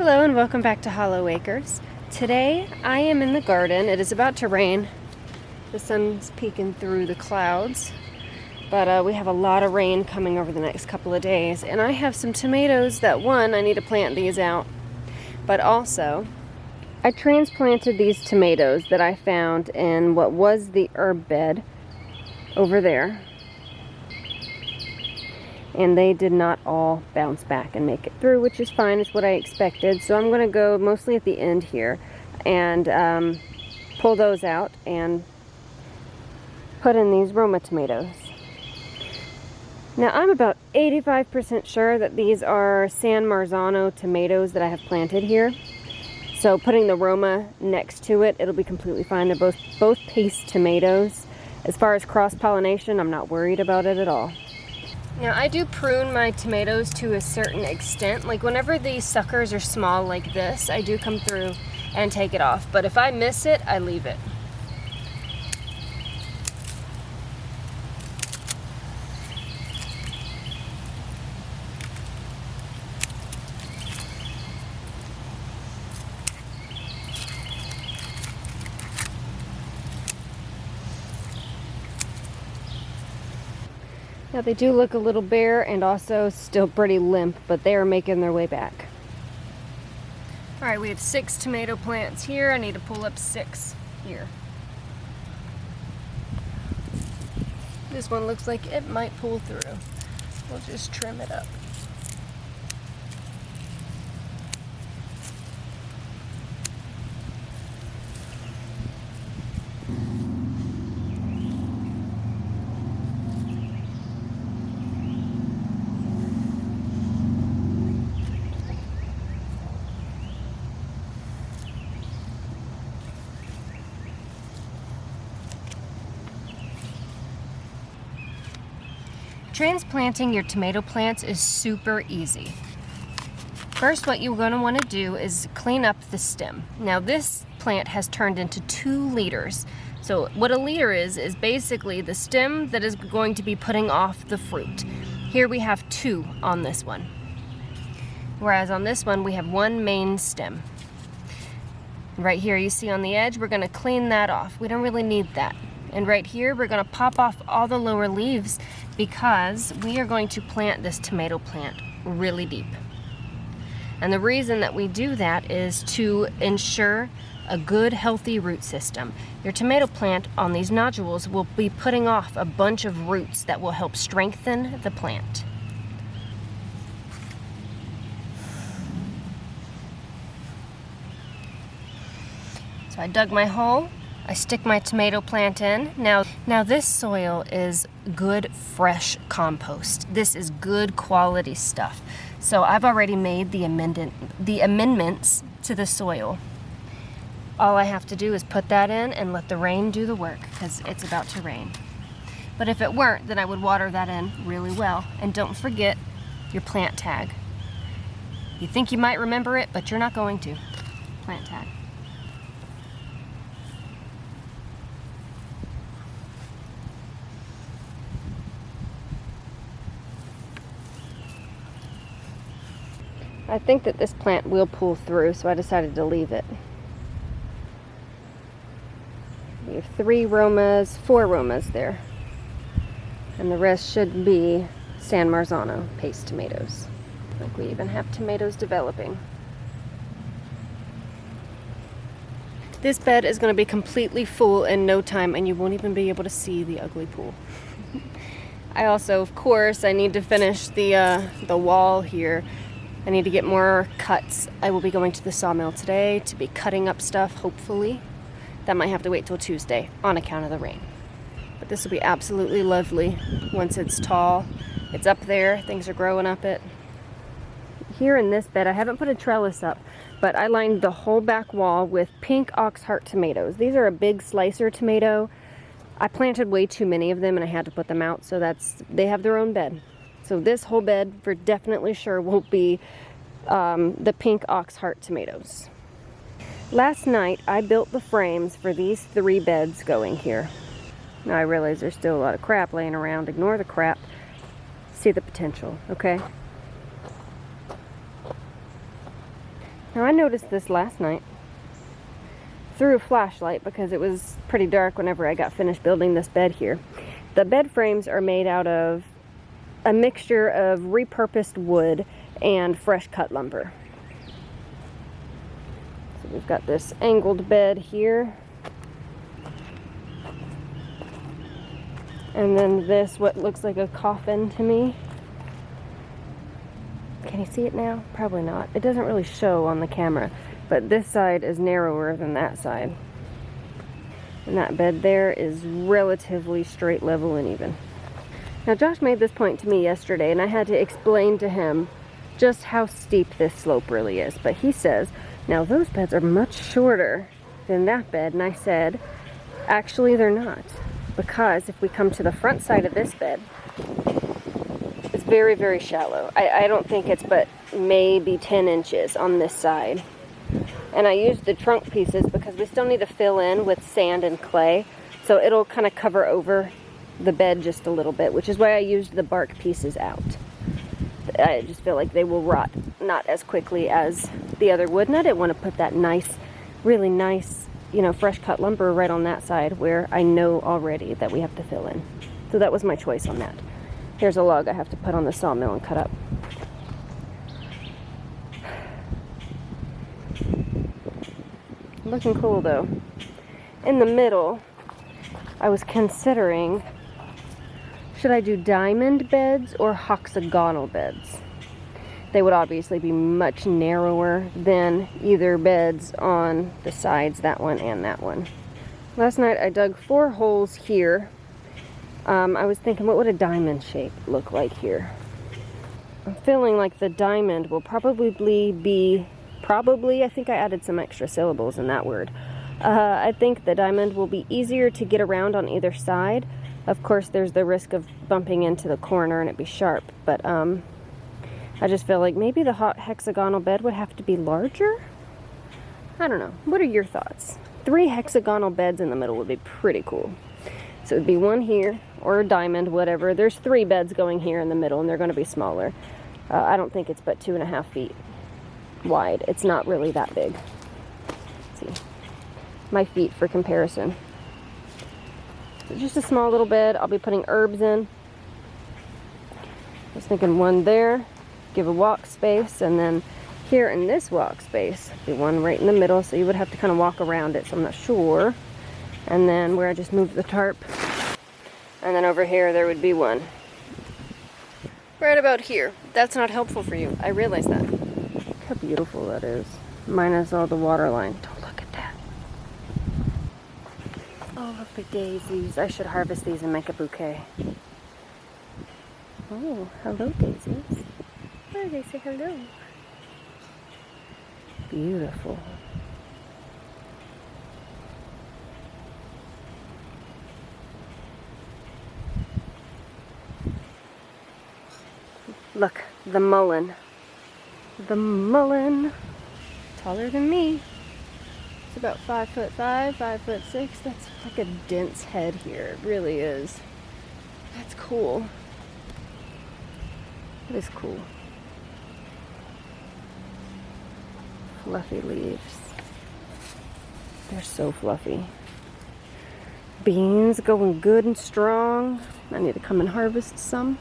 Hello and welcome back to Hollow Acres. Today I am in the garden. It is about to rain. The sun's peeking through the clouds, but we have a lot of rain coming over the next couple of days. And I have some tomatoes that, one, I need to plant these out, but also I transplanted these tomatoes that I found in what was the herb bed over there. And they did not all bounce back and make it through, which is fine. It's what I expected. So I'm going to go mostly at the end here and pull those out and put in these Roma tomatoes. Now I'm about 85% sure that these are San Marzano tomatoes that I have planted here. So putting the Roma next to it, it'll be completely fine. They're both paste tomatoes. As far as cross-pollination, I'm not worried about it at all. Now I do prune my tomatoes to a certain extent. Like whenever these suckers are small like this, I do come through and take it off. But if I miss it, I leave it. Now they do look a little bare and also still pretty limp, but they are making their way back. Alright, we have 6 tomato plants here. I need to pull up 6 here. This one looks like it might pull through. We'll just trim it up. Transplanting your tomato plants is super easy. First, what you're going to want to do is clean up the stem. Now this plant has turned into 2 leaders. So what a leader is basically the stem that is going to be putting off the fruit. Here we have 2 on this one. Whereas on this one we have 1 main stem. Right here you see on the edge, we're going to clean that off. We don't really need that. And right here we're going to pop off all the lower leaves because we are going to plant this tomato plant really deep. And the reason that we do that is to ensure a good healthy root system. Your tomato plant on these nodules will be putting off a bunch of roots that will help strengthen the plant. So I dug my hole. I stick my tomato plant in. Now this soil is good fresh compost. This is good quality stuff. So I've already made the amendments to the soil. All I have to do is put that in and let the rain do the work because it's about to rain. But if it weren't, then I would water that in really well. And don't forget your plant tag. You think you might remember it, but you're not going to. Plant tag. I think that this plant will pull through, so I decided to leave it. We have 4 Romas there. And the rest should be San Marzano paste tomatoes. I think we even have tomatoes developing. This bed is going to be completely full in no time, and you won't even be able to see the ugly pool. I also, of course, I need to finish the wall here. I need to get more cuts. I will be going to the sawmill today to be cutting up stuff, hopefully. That might have to wait till Tuesday on account of the rain. But this will be absolutely lovely once it's tall. It's up there, things are growing up it. Here in this bed, I haven't put a trellis up, but I lined the whole back wall with pink ox heart tomatoes. These are a big slicer tomato. I planted way too many of them and I had to put them out, so they have their own bed. So this whole bed, for definitely sure, will be the pink ox heart tomatoes. Last night, I built the frames for these 3 beds going here. Now I realize there's still a lot of crap laying around. Ignore the crap. See the potential, okay? Now I noticed this last night through a flashlight because it was pretty dark whenever I got finished building this bed here. The bed frames are made out of a mixture of repurposed wood and fresh cut lumber. So we've got this angled bed here. And then this, what looks like a coffin to me. Can you see it now? Probably not. It doesn't really show on the camera, but this side is narrower than that side. And that bed there is relatively straight, level, and even. Now Josh made this point to me yesterday, and I had to explain to him just how steep this slope really is. But he says, now those beds are much shorter than that bed. And I said, actually they're not. Because if we come to the front side of this bed, it's very, very shallow. I don't think it's but maybe 10 inches on this side. And I used the trunk pieces because we still need to fill in with sand and clay. So it'll kind of cover over the bed just a little bit, which is why I used the bark pieces out. I just feel like they will rot not as quickly as the other wood. And I didn't want to put that nice, really nice, you know, fresh cut lumber right on that side where I know already that we have to fill in. So that was my choice on that. Here's a log I have to put on the sawmill and cut up. Looking cool though. In the middle, I was considering, should I do diamond beds or hexagonal beds? They would obviously be much narrower than either beds on the sides, that one and that one. Last night I dug 4 holes here. I was thinking, what would a diamond shape look like here? I'm feeling like the diamond will probably be, I think I added some extra syllables in that word. I think the diamond will be easier to get around on either side. Of course, there's the risk of bumping into the corner and it be sharp, but I just feel like maybe the hexagonal bed would have to be larger? I don't know. What are your thoughts? 3 hexagonal beds in the middle would be pretty cool. So it would be one here, or a diamond, whatever. There's 3 beds going here in the middle, and they're going to be smaller. I don't think it's but 2.5 feet wide. It's not really that big. Let's see. My feet for comparison. So just a small little bed. I'll be putting herbs in. I was thinking one there. Give a walk space, and then here in this walk space be one right in the middle, so you would have to kind of walk around it, so I'm not sure. And then where I just moved the tarp, and then over here there would be one right about here. That's not helpful for you, I realize that. Look how beautiful that is, minus all the water line. Don't look at that. Oh, look at daisies. I should harvest these and make a bouquet. Oh, hello daisies. Oh, they say hello. Beautiful. Look, the mullein. The mullein. Taller than me. It's about 5'5", 5'6". That's like a dense head here. It really is. That's cool. That is cool. Fluffy leaves. They're so fluffy. Beans going good and strong. I need to come and harvest some.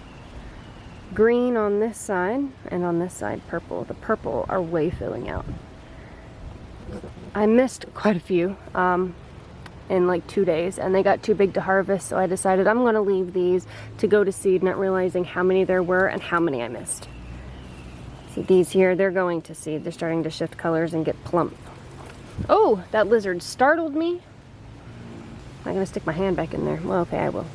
Green on this side, and on this side purple. The purple are way filling out. I missed quite a few in like 2 days, and they got too big to harvest, so I decided I'm going to leave these to go to seed, not realizing how many there were and how many I missed. See these here, they're going to seed. They're starting to shift colors and get plump. Oh, that lizard startled me. I'm going to stick my hand back in there. Well, okay, I will.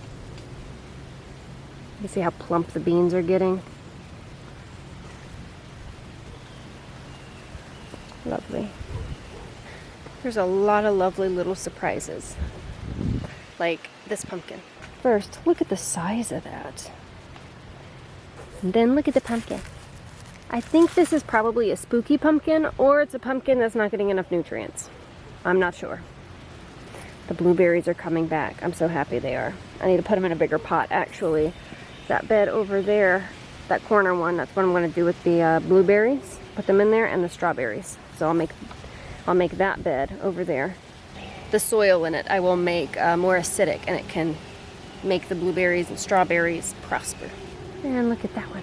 You see how plump the beans are getting? Lovely. There's a lot of lovely little surprises. Like this pumpkin. First, look at the size of that. And then look at the pumpkin. I think this is probably a spooky pumpkin, or it's a pumpkin that's not getting enough nutrients. I'm not sure. The blueberries are coming back. I'm so happy they are. I need to put them in a bigger pot, actually. That bed over there, that corner one, that's what I'm going to do with the blueberries. Put them in there, and the strawberries. So I'll make that bed over there. The soil in it I will make more acidic, and it can make the blueberries and strawberries prosper. And look at that one.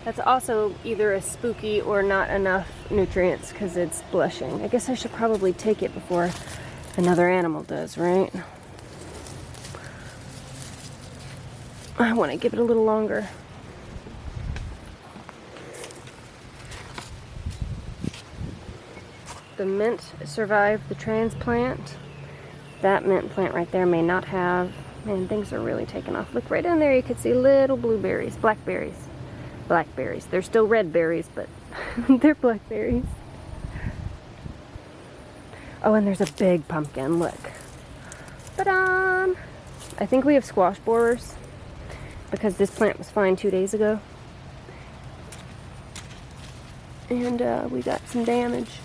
That's also either a spooky or not enough nutrients because it's blushing. I guess I should probably take it before another animal does, right? I want to give it a little longer. The mint survived the transplant. That mint plant right there may not have. Man, things are really taking off. Look right in there, you can see little blueberries, blackberries. Blackberries. They're still red berries, but they're blackberries. Oh, and there's a big pumpkin, look. Ta-da! I think we have squash borers because this plant was fine 2 days ago. And we got some damage.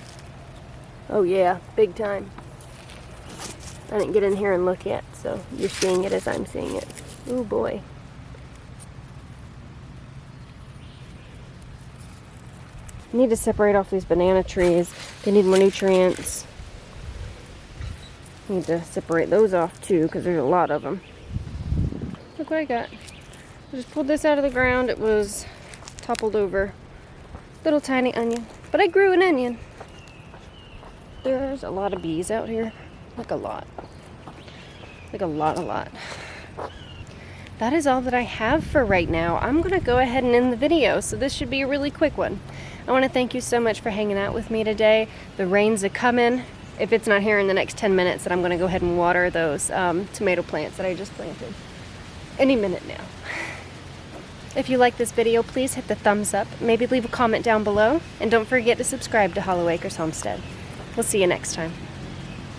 Oh yeah, big time. I didn't get in here and look yet, so you're seeing it as I'm seeing it. Oh boy. I need to separate off these banana trees. They need more nutrients. Need to separate those off too, because there's a lot of them. Look what I got. I just pulled this out of the ground. It was toppled over. Little tiny onion. But I grew an onion. There's a lot of bees out here. Like a lot. Like a lot. That is all that I have for right now. I'm going to go ahead and end the video, so this should be a really quick one. I want to thank you so much for hanging out with me today. The rains are coming. If it's not here in the next 10 minutes, then I'm going to go ahead and water those tomato plants that I just planted. Any minute now. If you like this video, please hit the thumbs up. Maybe leave a comment down below. And don't forget to subscribe to Hollow Acres Homestead. We'll see you next time.